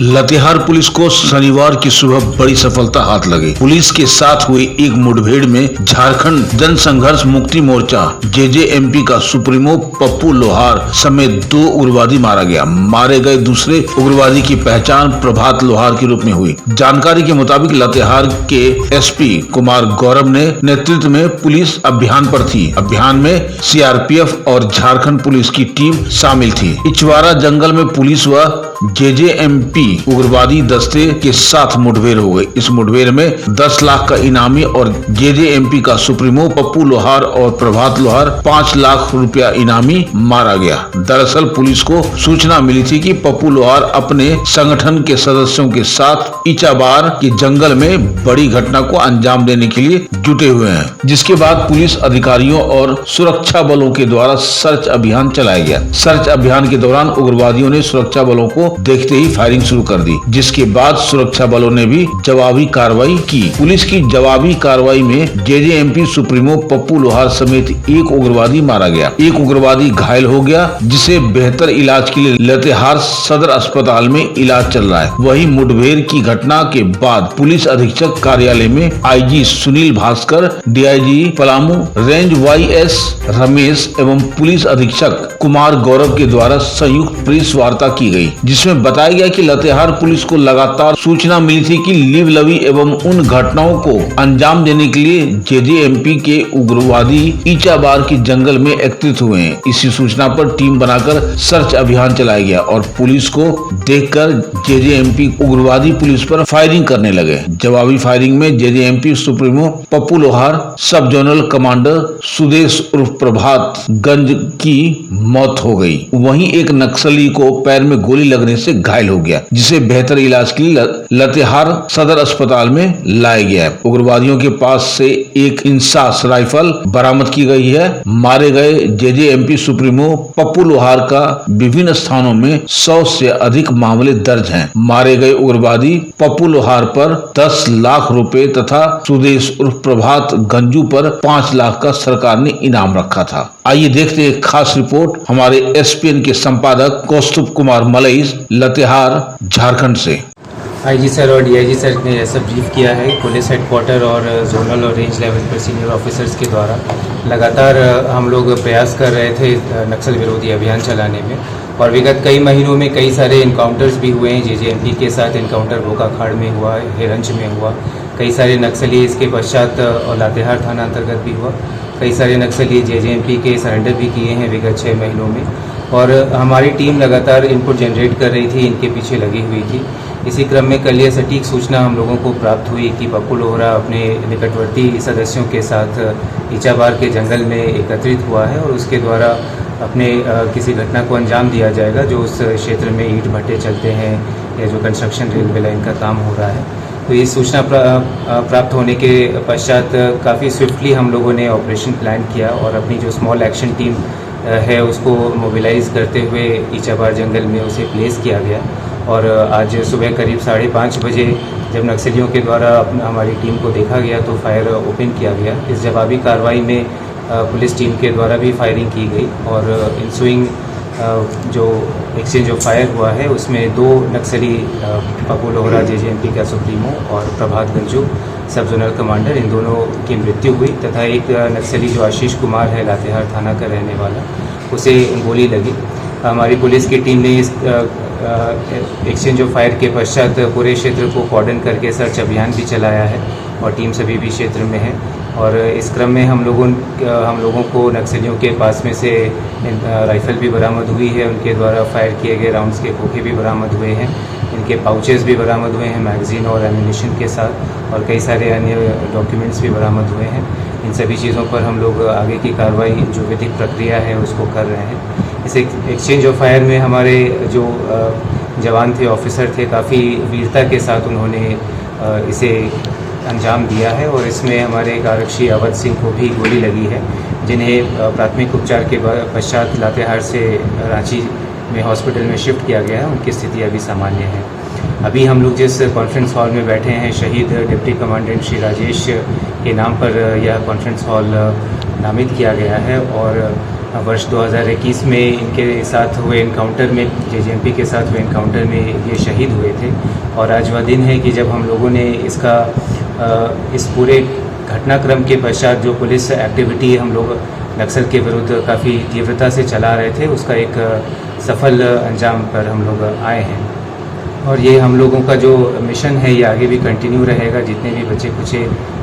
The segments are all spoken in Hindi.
लातेहार पुलिस को शनिवार की सुबह बड़ी सफलता हाथ लगी। पुलिस के साथ हुई एक मुठभेड़ में झारखंड जन संघर्ष मुक्ति मोर्चा जेजेएमपी का सुप्रीमो पप्पू लोहार समेत 2 उग्रवादी मारा गया। मारे गए दूसरे उग्रवादी की पहचान प्रभात लोहार के रूप में हुई। जानकारी के मुताबिक लातेहार के एसपी कुमार गौरव ने नेतृत्व में पुलिस अभियान पर थी। अभियान में सीआरपीएफ और झारखंड पुलिस की टीम शामिल थी। इचवारा जंगल में पुलिस व जेजेएमपी उग्रवादी दस्ते के साथ मुठभेड़ हो गई। इस मुठभेड़ में 10 लाख का इनामी और जेजेएमपी का सुप्रीमो पप्पू लोहार और प्रभात लोहार 5 लाख रुपया इनामी मारा गया। दरअसल पुलिस को सूचना मिली थी कि पप्पू लोहार अपने संगठन के सदस्यों के साथ इचाबार के जंगल में बड़ी घटना को अंजाम देने के लिए जुटे हुए हैं, जिसके बाद पुलिस अधिकारियों और सुरक्षा बलों के द्वारा सर्च अभियान चलाया गया। सर्च अभियान के दौरान उग्रवादियों ने सुरक्षा बलों को देखते ही फायरिंग शुरू कर दी, जिसके बाद सुरक्षा बलों ने भी जवाबी कार्रवाई की। पुलिस की जवाबी कार्रवाई में जेजेएमपी सुप्रीमो पप्पू लोहार समेत एक उग्रवादी मारा गया। एक उग्रवादी घायल हो गया, जिसे बेहतर इलाज के लिए लातेहार सदर अस्पताल में इलाज चल रहा है। वहीं मुठभेड़ की घटना के बाद पुलिस अधीक्षक कार्यालय में IG Sunil Bhaskar, DIG Palamu range YS Ramesh एवं पुलिस अधीक्षक कुमार गौरव के द्वारा संयुक्त प्रेस वार्ता की गई, जिसमें बताया गया कि लातेहार पुलिस को लगातार सूचना मिली थी कि लिवलवी एवं उन घटनाओं को अंजाम देने के लिए जेजेएमपी के उग्रवादी इचाबार के जंगल में एकत्रित हुए हैं। इसी सूचना पर टीम बनाकर सर्च अभियान चलाया गया और पुलिस को देखकर जेजेएमपी उग्रवादी पुलिस पर फायरिंग करने लगे। जवाबी फायरिंग में जेजेएमपी सुप्रीमो पप्पू लोहार, सब जोनल कमांडर सुदेश उर्फ प्रभात गंज की मौत हो गई। वहीं एक नक्सली को पैर में गोली लगने से घायल हो गया, जिसे बेहतर इलाज के लिए लातेहार सदर अस्पताल में लाया गया है। उग्रवादियों के पास से एक इंसास राइफल बरामद की गई है। मारे गए जेजेएमपी सुप्रीमो पप्पू लोहार का विभिन्न स्थानों में 100 से अधिक मामले दर्ज हैं। मारे गए उग्रवादी पप्पू लोहार पर 10 लाख रुपए तथा सुदेश उर्फ प्रभात गंजू पर 5 लाख का सरकार ने इनाम रखा था। आइए देखते हैं खास रिपोर्ट हमारे एसपीएन के संपादक कौस्तुभ कुमार मलई, लातेहार झारखंड से। आईजी सर और डीआईजी सर ने ऐसा ब्रीफ किया है पुलिस हेडक्वार्टर और जोनल और रेंज लेवल पर सीनियर ऑफिसर्स के द्वारा लगातार हम लोग प्रयास कर रहे थे नक्सल विरोधी अभियान चलाने में, और विगत कई महीनों में कई सारे इनकाउंटर्स भी हुए हैं। जेजेएमपी के साथ इनकाउंटर बोकाखाड़ में हुआ, हिरंज में हुआ, कई सारे नक्सली इसके पश्चात और लातेहार थाना अंतर्गत भी हुआ। कई सारे नक्सली जेजेएमपी के सरेंडर भी किए हैं विगत 6 महीनों में, और हमारी टीम लगातार इनपुट जनरेट कर रही थी, इनके पीछे लगी हुई थी। इसी क्रम में कल ये सटीक सूचना हम लोगों को प्राप्त हुई कि पप्पू लोहार अपने निकटवर्ती सदस्यों के साथ इचाबार के जंगल में एकत्रित हुआ है और उसके द्वारा अपने किसी घटना को अंजाम दिया जाएगा जो उस क्षेत्र में ईंट भट्टे चलते हैं या जो कंस्ट्रक्शन रेलवे लाइन का काम हो रहा है। तो ये सूचना प्राप्त होने के पश्चात काफ़ी स्विफ्टली हम लोगों ने ऑपरेशन प्लान किया और अपनी जो स्मॉल एक्शन टीम है उसको मोबिलाइज करते हुए इचाबार जंगल में उसे प्लेस किया गया। और आज सुबह करीब 5:30 बजे जब नक्सलियों के द्वारा हमारी टीम को देखा गया तो फायर ओपन किया गया। इस जवाबी कार्रवाई में पुलिस टीम के द्वारा भी फायरिंग की गई और इंसुइंग जो एक्सचेंज ऑफ फायर हुआ है उसमें 2 नक्सली पप्पू लोहार जेजेएमपी का सुप्रीमो और प्रभात गंजू सब जोनल कमांडर, इन दोनों की मृत्यु हुई तथा एक नक्सली जो आशीष कुमार है लातेहार थाना का रहने वाला, उसे गोली लगी। हमारी पुलिस की टीम ने इस एक्सचेंज ऑफ फायर के पश्चात पूरे क्षेत्र को कॉर्डन करके सर्च अभियान भी चलाया है और टीम सभी भी क्षेत्र में है। और इस क्रम में हम लोगों को नक्सलियों के पास में से राइफल भी बरामद हुई है, उनके द्वारा फायर किए गए राउंड्स के खोखे भी बरामद हुए हैं, इनके पाउचेस भी बरामद हुए हैं मैगजीन और एम्यूनिशन के साथ, और कई सारे अन्य डॉक्यूमेंट्स भी बरामद हुए हैं। इन सभी चीज़ों पर हम लोग आगे की कार्रवाई जो विधिक प्रक्रिया है उसको कर रहे हैं। इस एक्सचेंज ऑफ फायर में हमारे जो जवान थे, ऑफिसर थे, काफ़ी वीरता के साथ उन्होंने इसे अंजाम दिया है और इसमें हमारे एक आरक्षी अवध सिंह को भी गोली लगी है, जिन्हें प्राथमिक उपचार के पश्चात लातेहार से रांची में हॉस्पिटल में शिफ्ट किया गया है। उनकी स्थिति अभी सामान्य है। अभी हम लोग जिस कॉन्फ्रेंस हॉल में बैठे हैं, शहीद डिप्टी कमांडेंट श्री राजेश के नाम पर यह कॉन्फ्रेंस हॉल नामित किया गया है और वर्ष 2021 में इनके साथ हुए इनकाउंटर में, जेजेएमपी के साथ हुए इनकाउंटर में ये शहीद हुए थे। और आज वह दिन है कि जब हम लोगों ने इस पूरे घटनाक्रम के पश्चात जो पुलिस एक्टिविटी हम लोग नक्सल के विरुद्ध काफ़ी तीव्रता से चला रहे थे, उसका एक सफल अंजाम पर हम लोग आए हैं। और ये हम लोगों का जो मिशन है ये आगे भी कंटिन्यू रहेगा। जितने भी बचे कुचे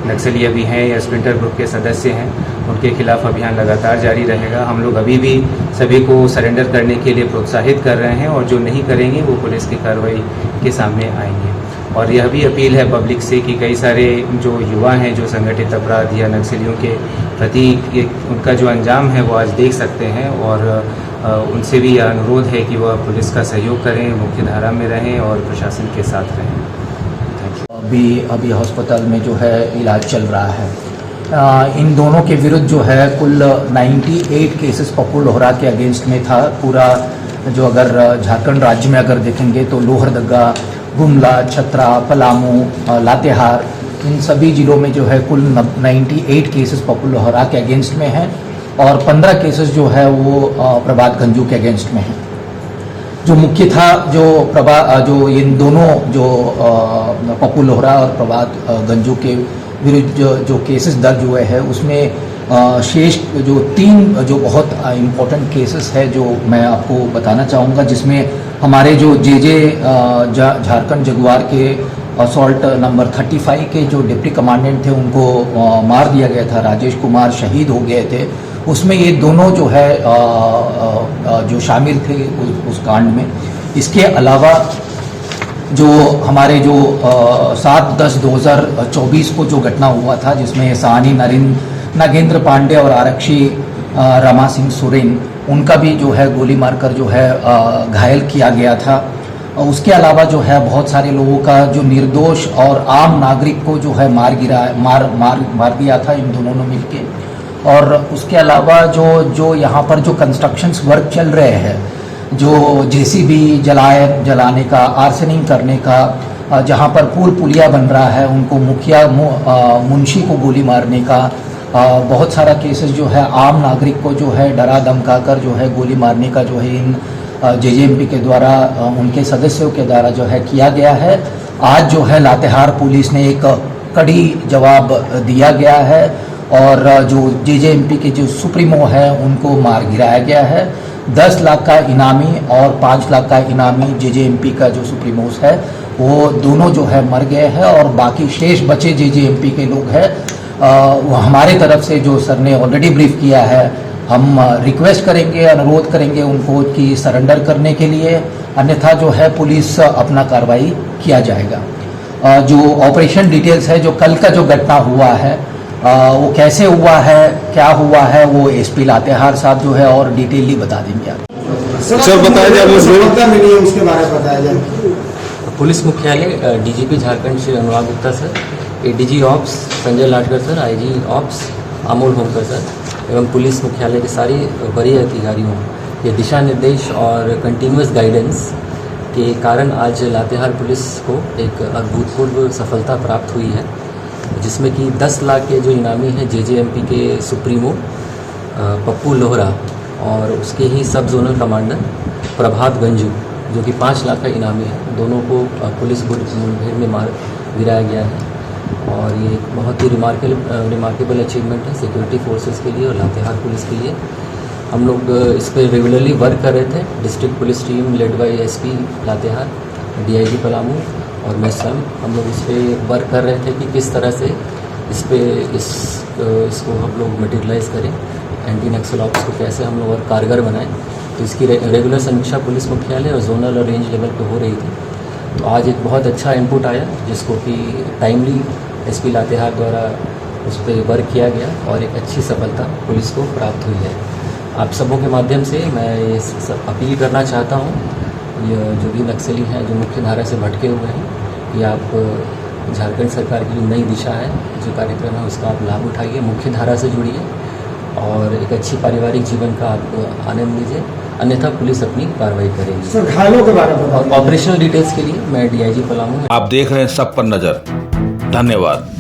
नक्सली अभी हैं या स्प्लिंटर ग्रुप के सदस्य हैं, उनके खिलाफ अभियान लगातार जारी रहेगा। हम लोग अभी भी सभी को सरेंडर करने के लिए प्रोत्साहित कर रहे हैं, और जो नहीं करेंगे वो पुलिस की कार्रवाई के सामने आएंगे। और यह भी अपील है पब्लिक से कि कई सारे जो युवा हैं जो संगठित अपराध या नक्सलियों के प्रति उनका जो अंजाम है वो आज देख सकते हैं, और उनसे भी यह अनुरोध है कि वह पुलिस का सहयोग करें, मुख्य धारा में रहें और प्रशासन के साथ रहें। अभी अस्पताल में जो है इलाज चल रहा है। इन दोनों के विरुद्ध जो है कुल 98 केसेस पप्पू लोहरा के अगेंस्ट में था। पूरा जो अगर झारखंड राज्य में अगर देखेंगे तो लोहरदगा, गुमला, छतरा, पलामू, लातेहार, इन सभी जिलों में जो है कुल 98 केसेस पप्पू लोहरा के अगेंस्ट में हैं, और 15 केसेस जो है वो प्रभात गंजू के अगेंस्ट में हैं। जो मुख्य था जो इन दोनों जो पप्पू लोहरा और प्रभात गंजू के विरुद्ध जो केसेस दर्ज हुए हैं, उसमें शेष जो 3 जो बहुत इम्पोर्टेंट केसेस है जो मैं आपको बताना चाहूँगा, जिसमें हमारे जो झारखंड जगुआर के असॉल्ट नंबर 35 के जो डिप्टी कमांडेंट थे उनको मार दिया गया था, राजेश कुमार शहीद हो गए थे। उसमें ये दोनों जो है जो शामिल थे उस कांड में। इसके अलावा जो हमारे जो 7/10/2024 को जो घटना हुआ था, जिसमें सहानी नागेंद्र पांडे और आरक्षी रमा सिंह सोरेन, उनका भी जो है गोली मारकर जो है घायल किया गया था। उसके अलावा जो है बहुत सारे लोगों का जो निर्दोष और आम नागरिक को जो है मार दिया था इन दोनों ने मिलके। और उसके अलावा जो यहाँ पर जो कंस्ट्रक्शंस वर्क चल रहे हैं, जो जेसीबी जलाने का, आर्सनिंग करने का, जहाँ पर पुलिया बन रहा है उनको मुंशी को गोली मारने का, बहुत सारा केसेस जो है आम नागरिक को जो है डरा धमका कर जो है गोली मारने का जो है इन जेजेएमपी के द्वारा उनके सदस्यों के द्वारा जो है किया गया है। आज जो है लातेहार पुलिस ने एक कड़ी जवाब दिया गया है, और जो जेजेएमपी के जो सुप्रीमो है उनको मार गिराया गया है। 10 लाख का इनामी और 5 लाख का इनामी जेजेएमपी का जो सुप्रीमोस है वो दोनों जो है मर गए हैं, और बाकी शेष बचे जेजेएमपी के लोग हैं वो हमारे तरफ से जो सर ने ऑलरेडी ब्रीफ किया है, हम रिक्वेस्ट करेंगे, अनुरोध करेंगे उनको कि सरेंडर करने के लिए, अन्यथा जो है पुलिस अपना कार्रवाई किया जाएगा। जो ऑपरेशन डिटेल्स है, जो कल का जो घटना हुआ है वो कैसे हुआ है, क्या हुआ है, वो एसपी लातेहार साहब जो है और डिटेलली बता देंगे आप। सर बताया जाए मिली है उसके बारे में बताया जाए। पुलिस मुख्यालय DGP Jharkhand Shri Anurag Gupta sir, ADG ops Sanjay Latkar sir, IG ops Amol Homkar sir एवं पुलिस मुख्यालय के सारे वरीय अधिकारियों के दिशा निर्देश और कंटिन्यूअस गाइडेंस के कारण आज लातेहार पुलिस को एक अभूतपूर्व सफलता प्राप्त हुई है, जिसमें कि 10 लाख के जो इनामी हैं जेजेएमपी के सुप्रीमो पप्पू लोहरा और उसके ही सब जोनल कमांडर प्रभात गंजू जो कि 5 लाख का इनामी है, दोनों को पुलिस मुठभेड़ में मार गिराया गया है। और ये एक बहुत ही रिमार्केबल अचीवमेंट है सिक्योरिटी फोर्सेस के लिए और लातेहार पुलिस के लिए। हम लोग इस पर रेगुलरली वर्क कर रहे थे। District police team led by SP Latehar, DIG Palamu और मैं स्वयं हम लोग इस पर वर्क कर रहे थे कि किस तरह से इसको हम लोग मटेरियलाइज़ करें, एंटी नक्सल ऑप्स को कैसे हम लोग और कारगर बनाएं। तो इसकी रेगुलर समीक्षा पुलिस मुख्यालय और जोनल और रेंज लेवल पे हो रही थी। तो आज एक बहुत अच्छा इनपुट आया जिसको कि टाइमली एसपी लातेहार द्वारा उस पर वर्क किया गया और एक अच्छी सफलता पुलिस को प्राप्त हुई है। आप सबों के माध्यम से मैं ये अपील करना चाहता हूँ, ये जो भी नक्सली हैं जो मुख्य धारा से भटके हुए हैं, कि आप झारखंड सरकार की जो नई दिशा है, जो कार्यक्रम है, उसका आप लाभ उठाइए, मुख्य धारा से जुड़िए और एक अच्छी पारिवारिक जीवन का आप आनंद लीजिए, अन्यथा पुलिस अपनी कार्रवाई करेगी। सर घायलों के बारे में और ऑपरेशनल डिटेल्स के लिए मैं डीआईजी पलामू। आप देख रहे हैं सब पर नजर। धन्यवाद।